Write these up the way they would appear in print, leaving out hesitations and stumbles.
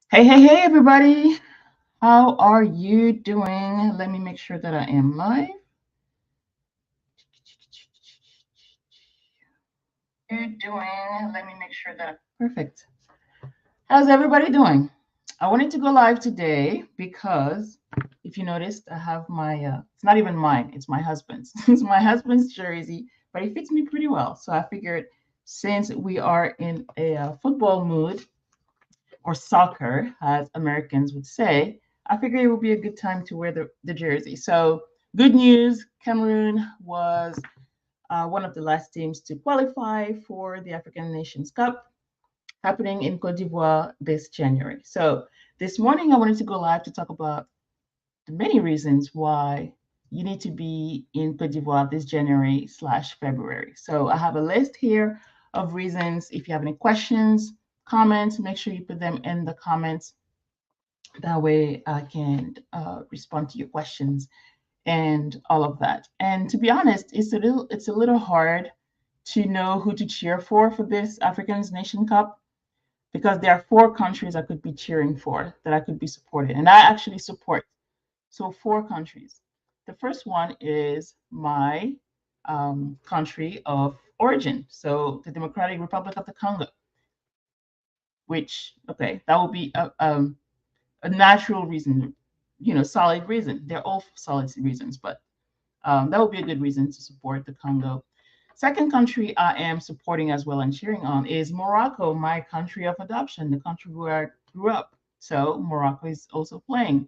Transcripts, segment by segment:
Hey, everybody. How are you doing? Let me make sure that I am live. You're doing. Let me make sure that. Perfect. How's everybody doing? I wanted to go live today because if you noticed, I have it's not even mine, it's my husband's. It's my husband's jersey, but it fits me pretty well. So I figured since we are in a football mood, or soccer, as Americans would say, I figured it would be a good time to wear the jersey. So, good news, Cameroon was one of the last teams to qualify for the African Nations Cup happening in Côte d'Ivoire this January. So, this morning I wanted to go live to talk about the many reasons why you need to be in Côte d'Ivoire this January/February. So, I have a list here of reasons. If you have any questions, comments, make sure you put them in the comments. That way I can respond to your questions and all of that. And to be honest, it's a little hard to know who to cheer for this African Nation Cup because there are four countries I could be cheering for, that I could be supporting, and I actually support. So four countries. The first one is my country of origin, so the Democratic Republic of the Congo, which okay, that will be a natural reason, solid reason. They're all solid reasons, but that would be a good reason to support the Congo. Second country I am supporting as well and cheering on is Morocco, my country of adoption, the country where I grew up. So Morocco is also playing.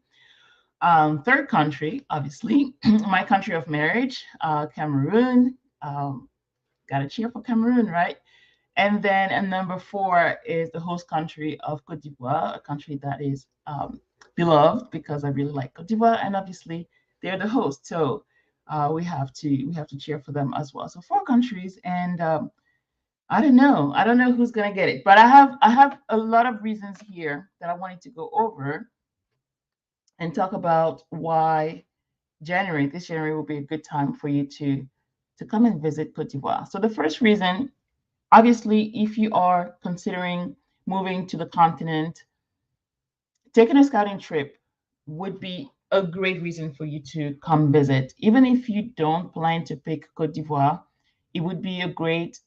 Third country, obviously, my country of marriage, Cameroon. Got to cheer for Cameroon, right? And then and number four is the host country of Côte d'Ivoire, a country that is beloved because I really like Côte d'Ivoire, and obviously they're the host, so we have to cheer for them as well. So four countries, and I don't know who's gonna get it, but I have a lot of reasons here that I wanted to go over and talk about why this January will be a good time for you to come and visit Côte d'Ivoire. So the first reason, obviously, if you are considering moving to the continent, taking a scouting trip would be a great reason for you to come visit. Even if you don't plan to pick Cote d'Ivoire, it would be a great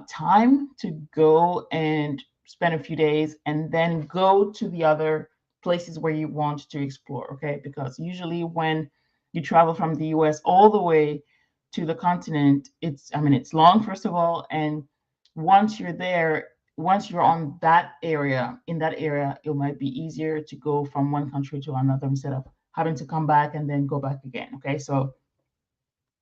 time to go and spend a few days and then go to the other places where you want to explore, okay? Because usually when you travel from the US all the way to the continent, it's long, first of all, and once you're there, once you're on that area, in that area, it might be easier to go from one country to another instead of having to come back and then go back again. Okay, so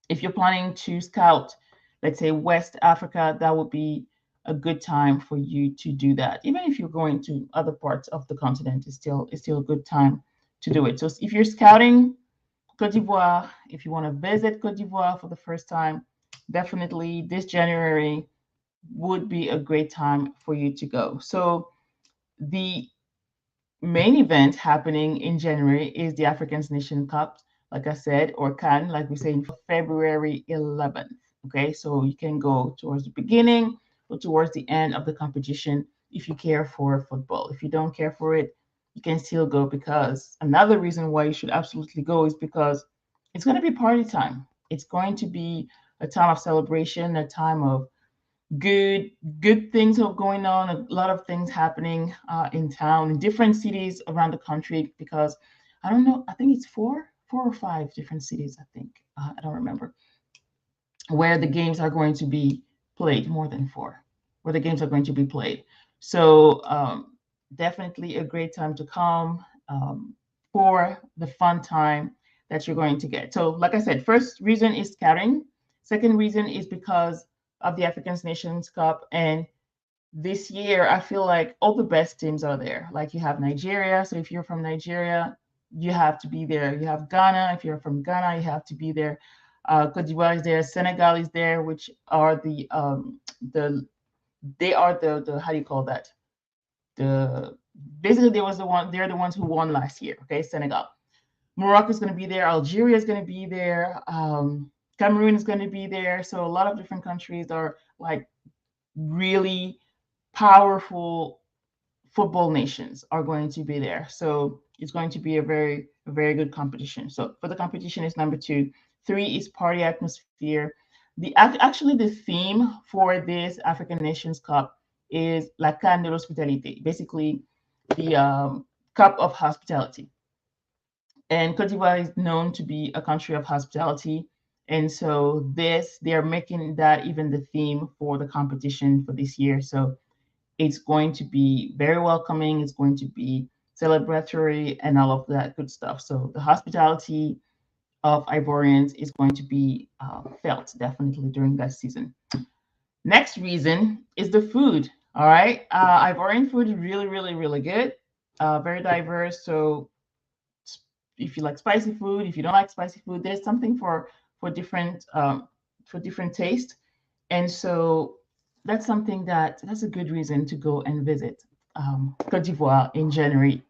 if you're planning to scout, let's say West Africa, that would be a good time for you to do that. Even if you're going to other parts of the continent, it's still a good time to do it. So if you're scouting Cote d'Ivoire, if you want to visit Cote d'Ivoire for the first time, definitely this January would be a great time for you to go. So the main event happening in January is the African Nation Cup, like I said, or CAN, like we say, in February 11th. Okay, so you can go towards the beginning or towards the end of the competition if you care for football. If you don't care for it, you can still go, because another reason why you should absolutely go is because it's going to be party time. It's going to be a time of celebration, a time of good good things are going on, a lot of things happening in town, in different cities around the country, because I don't know, I think it's four or five different cities, I think, I don't remember, where the games are going to be played. More than four, where the games are going to be played. So definitely a great time to come, for the fun time that you're going to get. So like I said, first reason is scouting. Second reason is because of the African Nations Cup. And this year, I feel like all the best teams are there. Like you have Nigeria. So if you're from Nigeria, you have to be there. You have Ghana. If you're from Ghana, you have to be there. Cote d'Ivoire is there. Senegal is there, which are the they are the how do you call that? The Basically, they're the ones who won last year. Okay, Senegal. Morocco is going to be there. Algeria is going to be there. Cameroon is going to be there. So a lot of different countries are like really powerful football nations are going to be there. So it's going to be a very good competition. So for the competition is number 2. 3 is party atmosphere. Actually the theme for this African Nations Cup is La Canne de l'Hospitalité, basically the cup of hospitality. And Cote d'Ivoire is known to be a country of hospitality. And so they're making that even the theme for the competition for this year. So it's going to be very welcoming. It's going to be celebratory and all of that good stuff. So the hospitality of Ivorians is going to be felt definitely during that season. Next reason is the food. All right. Ivorian food is really, really, really good. Very diverse. So if you like spicy food, if you don't like spicy food, there's something for different taste. And so that's something that's a good reason to go and visit Cote d'Ivoire in January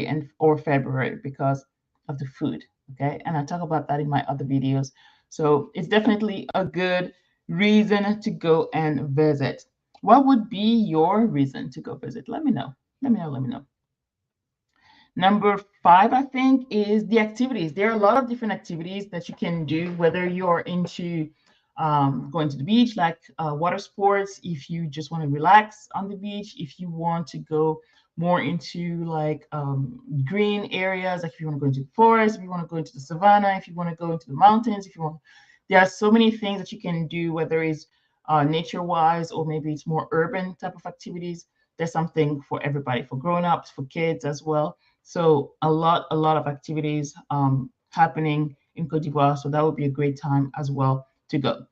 and or February because of the food. Okay, and I talk about that in my other videos. So it's definitely a good reason to go and visit. What would be your reason to go visit? Let me know. Let me know. Let me know. Number 5, I think, is the activities. There are a lot of different activities that you can do, whether you're into going to the beach, like water sports, if you just want to relax on the beach, if you want to go more into like green areas, like if you want to go into the forest, if you want to go into the savannah, if you want to go into the mountains, if you want, there are so many things that you can do, whether it's nature-wise or maybe it's more urban type of activities. There's something for everybody, for grown-ups, for kids as well. So a lot of activities happening in Cote d'Ivoire. So that would be a great time as well to go.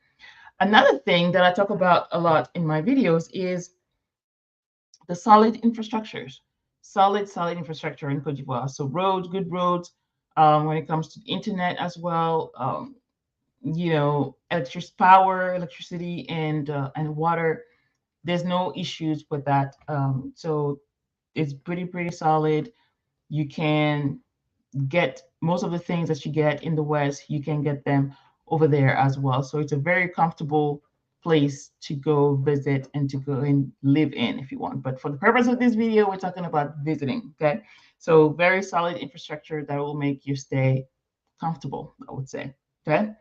Another thing that I talk about a lot in my videos is the solid infrastructures, solid infrastructure in Cote d'Ivoire. So roads, good roads. When it comes to the internet as well, electricity and water. There's no issues with that. So it's pretty solid. You can get most of the things that you get in the West, you can get them over there as well. So it's a very comfortable place to go visit and to go and live in if you want. But for the purpose of this video, we're talking about visiting. Okay. So very solid infrastructure that will make your stay comfortable, I would say. Okay.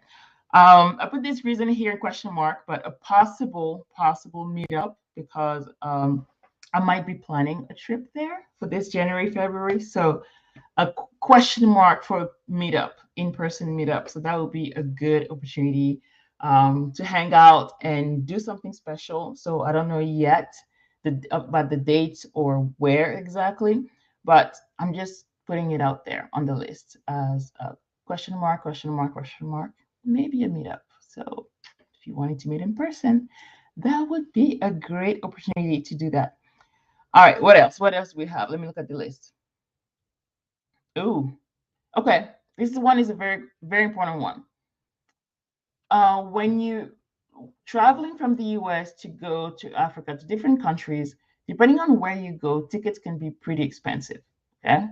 I put this reason here in question mark, but a possible meetup because I might be planning a trip there for this January, February. So a question mark for meetup, in-person meetup. So that would be a good opportunity to hang out and do something special. So I don't know yet about the dates or where exactly, but I'm just putting it out there on the list as a question mark, maybe a meetup. So if you wanted to meet in person, that would be a great opportunity to do that. All right, what else? What else do we have? Let me look at the list. Ooh, okay. This one is a very, very important one. When you traveling from the US to go to Africa, to different countries, depending on where you go, tickets can be pretty expensive. Okay.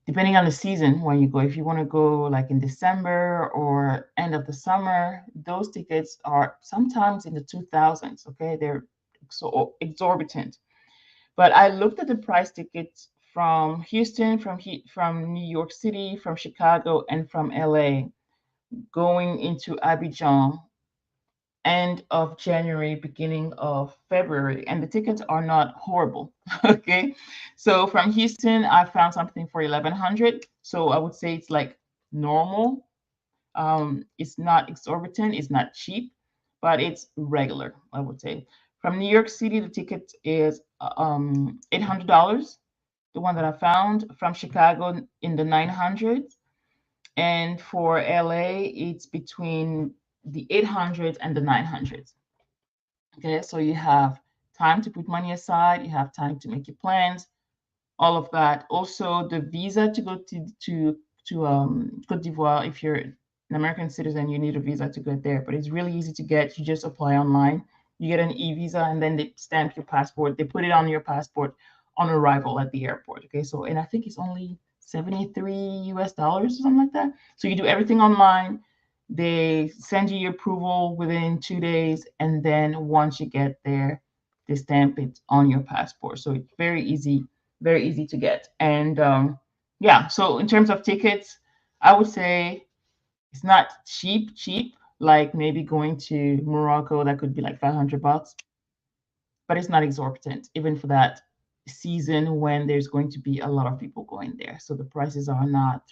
Depending on the season when you go, if you want to go like in December or end of the summer, those tickets are sometimes in the 2000s. Okay. They're so exorbitant. But I looked at the price tickets from Houston, from New York City, from Chicago, and from LA, going into Abidjan end of January, beginning of February, and the tickets are not horrible. Okay, so from Houston, I found something for 1100. So I would say it's like normal. It's not exorbitant, it's not cheap, but it's regular, I would say. From New York City, the ticket is $800. The one that I found from Chicago in the 900s, and for LA, it's between the 800s and the 900s. Okay, so you have time to put money aside, you have time to make your plans, all of that. Also, the visa to go to Cote d'Ivoire, if you're an American citizen, you need a visa to get there, but it's really easy to get. You just apply online. You get an e-visa, and then they stamp your passport. They put it on your passport on arrival at the airport. Okay, so and I think it's only $73 or something like that. So you do everything online. They send you your approval within 2 days, and then once you get there, they stamp it on your passport. So it's very easy to get. And yeah, so in terms of tickets, I would say it's not cheap, like maybe going to Morocco, that could be like $500, but it's not exorbitant, even for that season when there's going to be a lot of people going there. So the prices are not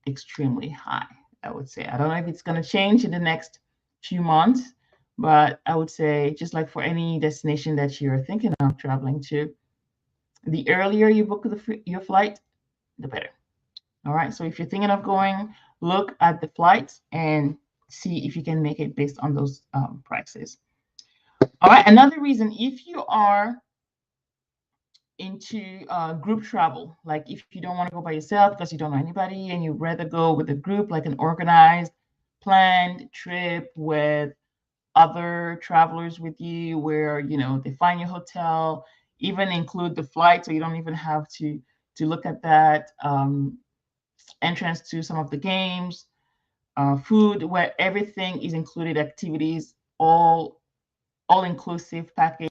extremely high, I would say. I don't know if it's going to change in the next few months, but I would say, just like for any destination that you're thinking of traveling to, the earlier you book your flight, the better. All right. So if you're thinking of going, look at the flights and see if you can make it based on those prices. All right. Another reason, if you are into group travel, like if you don't want to go by yourself because you don't know anybody and you'd rather go with a group, like an organized, planned trip with other travelers with you, where they find your hotel, even include the flight, so you don't even have to look at that, entrance to some of the games, food, where everything is included, activities, all inclusive package.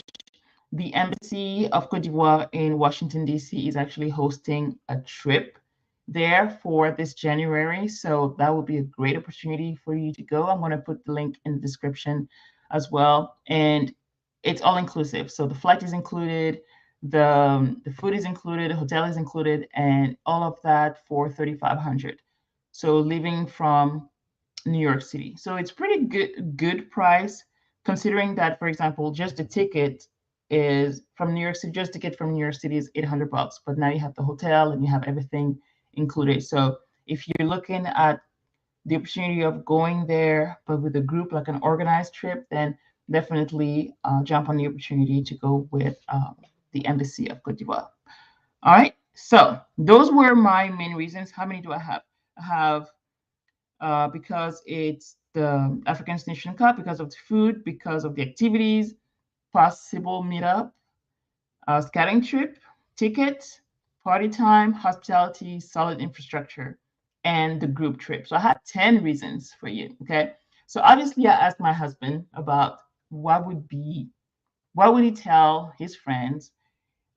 The Embassy of Cote d'Ivoire in Washington, D.C. is actually hosting a trip there for this January. So that would be a great opportunity for you to go. I'm going to put the link in the description as well. And it's all inclusive. So the flight is included, the food is included, the hotel is included, and all of that for 3,500. So leaving from New York City. So it's pretty good price, considering that, for example, just the ticket is from New York City, just ticket from New York City is $800, but now you have the hotel and you have everything included. So if you're looking at the opportunity of going there, but with a group, like an organized trip, then definitely jump on the opportunity to go with the Embassy of Cote d'Ivoire. All right. So those were my main reasons. How many do I have? I have because it's the African Nation Cup, because of the food, because of the activities, possible meetup, scouting trip, tickets, party time, hospitality, solid infrastructure, and the group trip. So I had 10 reasons for you. Okay. So obviously I asked my husband about what would he tell his friends,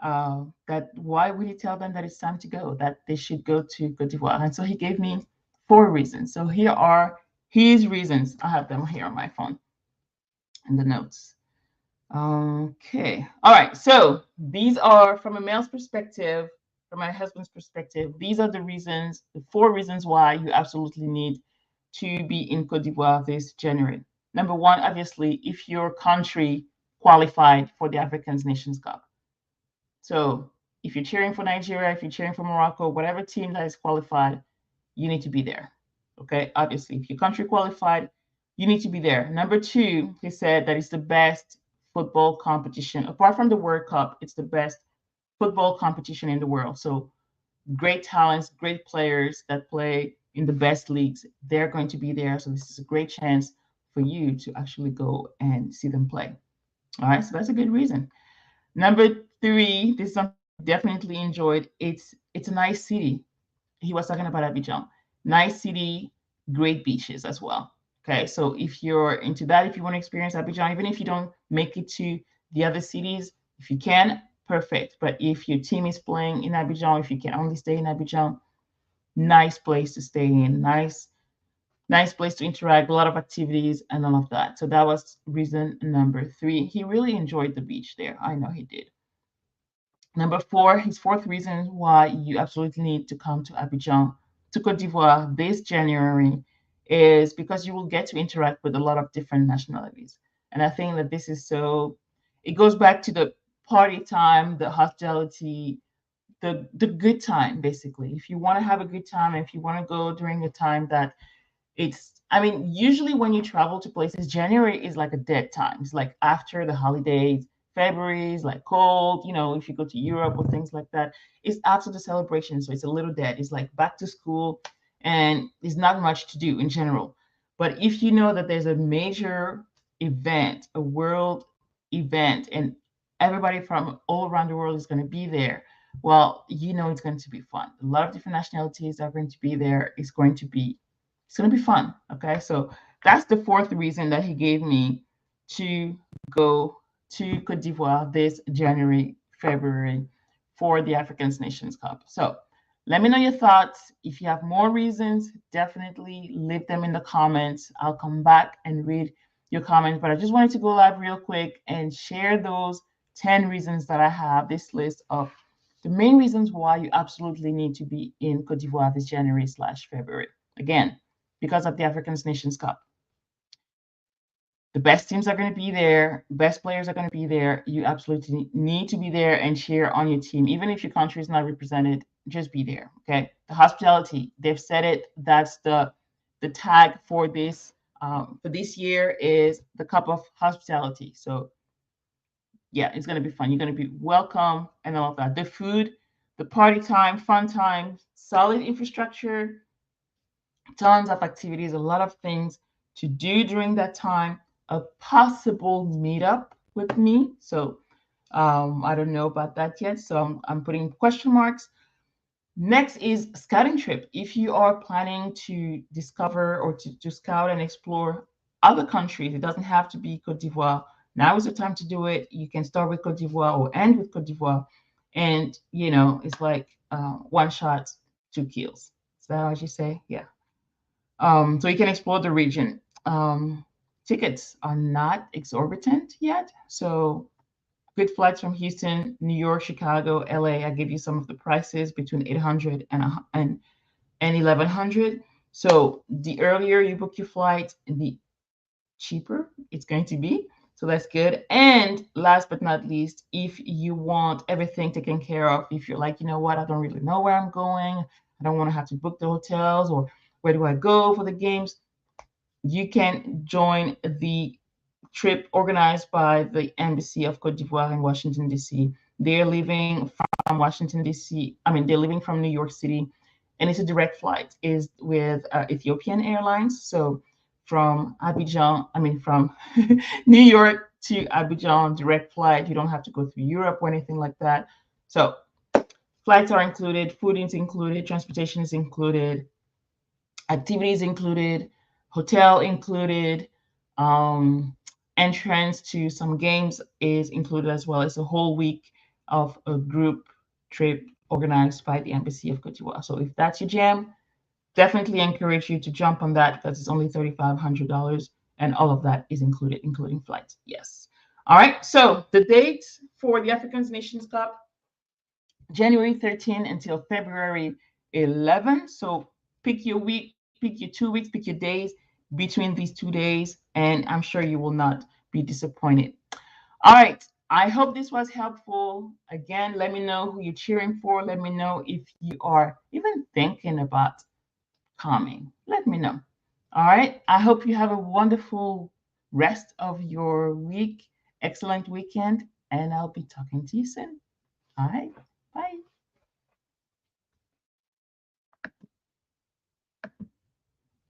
that why would he tell them that it's time to go, that they should go to Cote d'Ivoire? And so he gave me 4 reasons. So here are his reasons. I have them here on my phone in the notes. Okay. All right. So these are from a male's perspective, from my husband's perspective. These are the reasons, the 4 reasons why you absolutely need to be in Cote d'Ivoire this January. Number one, obviously, if your country qualified for the African Nations Cup. So if you're cheering for Nigeria, if you're cheering for Morocco, whatever team that is qualified, you need to be there. Okay. Obviously, if your country qualified, you need to be there. Number two, he said that it's the best football competition. Apart from the World Cup, it's the best football competition in the world. So great talents, great players that play in the best leagues, they're going to be there. So this is a great chance for you to actually go and see them play. All right. So that's a good reason. Number three, this is something I definitely enjoyed. It's a nice city. He was talking about Abidjan. Nice city, great beaches as well. Okay, so if you're into that, if you want to experience Abidjan, even if you don't make it to the other cities, if you can, perfect. But if your team is playing in Abidjan, if you can only stay in Abidjan, nice place to stay in, nice place to interact, a lot of activities and all of that. So that was reason number three. He really enjoyed the beach there. I know he did. Number four, his fourth reason why you absolutely need to come to Abidjan, to Cote d'Ivoire this January, is because you will get to interact with a lot of different nationalities. And I think that this is so, it goes back to the party time, the hospitality, the good time, basically. If you want to have a good time, if you want to go during a time that I mean, usually when you travel to places, January is like a dead time. It's like after the holidays. February is like cold, if you go to Europe or things like that. It's after the celebration, so it's a little dead. It's like back to school, and there's not much to do in general. But if you know that there's a major event, a world event, and everybody from all around the world is going to be there, well, it's going to be fun. A lot of different nationalities are going to be there. It's going to be fun. Okay. So that's the fourth reason that he gave me to go to Côte d'Ivoire this January, February for the African Nations Cup. So let me know your thoughts. If you have more reasons, definitely leave them in the comments. I'll come back and read your comments. But I just wanted to go live real quick and share those 10 reasons that I have, this list of the main reasons why you absolutely need to be in Côte d'Ivoire this January/February. Again, because of the African Nations Cup. The best teams are going to be there. Best players are going to be there. You absolutely need to be there and cheer on your team. Even if your country is not represented, just be there. Okay. The hospitality, they've said it. That's the tag for this year is the cup of hospitality. So yeah, it's going to be fun. You're going to be welcome and all of that. The food, the party time, fun time, solid infrastructure, tons of activities, a lot of things to do during that time. A possible meetup with me. So I don't know about that yet. So I'm putting question marks. Next is scouting trip. If you are planning to discover or to scout and explore other countries, it doesn't have to be Côte d'Ivoire. Now is the time to do it. You can start with Côte d'Ivoire or end with Côte d'Ivoire. And, it's like one shot, two kills. Is that what you say? Yeah. So you can explore the region. Tickets are not exorbitant yet. So good flights from Houston, New York, Chicago, LA. I give you some of the prices between 800 and 1100. So the earlier you book your flight, the cheaper it's going to be. So that's good. And last but not least, if you want everything taken care of, if you're like, you know what, I don't really know where I'm going, I don't want to have to book the hotels, or where do I go for the games, you can join the trip organized by the Embassy of Côte d'Ivoire in Washington, D.C. They're leaving from Washington, D.C. They're leaving from New York City, and it's a direct flight. Is with Ethiopian Airlines. So from from New York to Abidjan, direct flight. You don't have to go through Europe or anything like that. So flights are included, food is included, transportation is included, activities included, hotel included, entrance to some games is included as well. It's a whole week of a group trip organized by the Embassy of Côte d'Ivoire. So if that's your jam, definitely encourage you to jump on that because it's only $3,500 and all of that is included, including flights. Yes. All right. So the dates for the African Nations Cup, January 13 until February 11. So pick your week, pick your 2 weeks, pick your days between these 2 days, and I'm sure you will not be disappointed. All right. I hope this was helpful. Again, let me know who you're cheering for. Let me know if you are even thinking about coming. Let me know. All right. I hope you have a wonderful rest of your week. Excellent weekend. And I'll be talking to you soon. All right.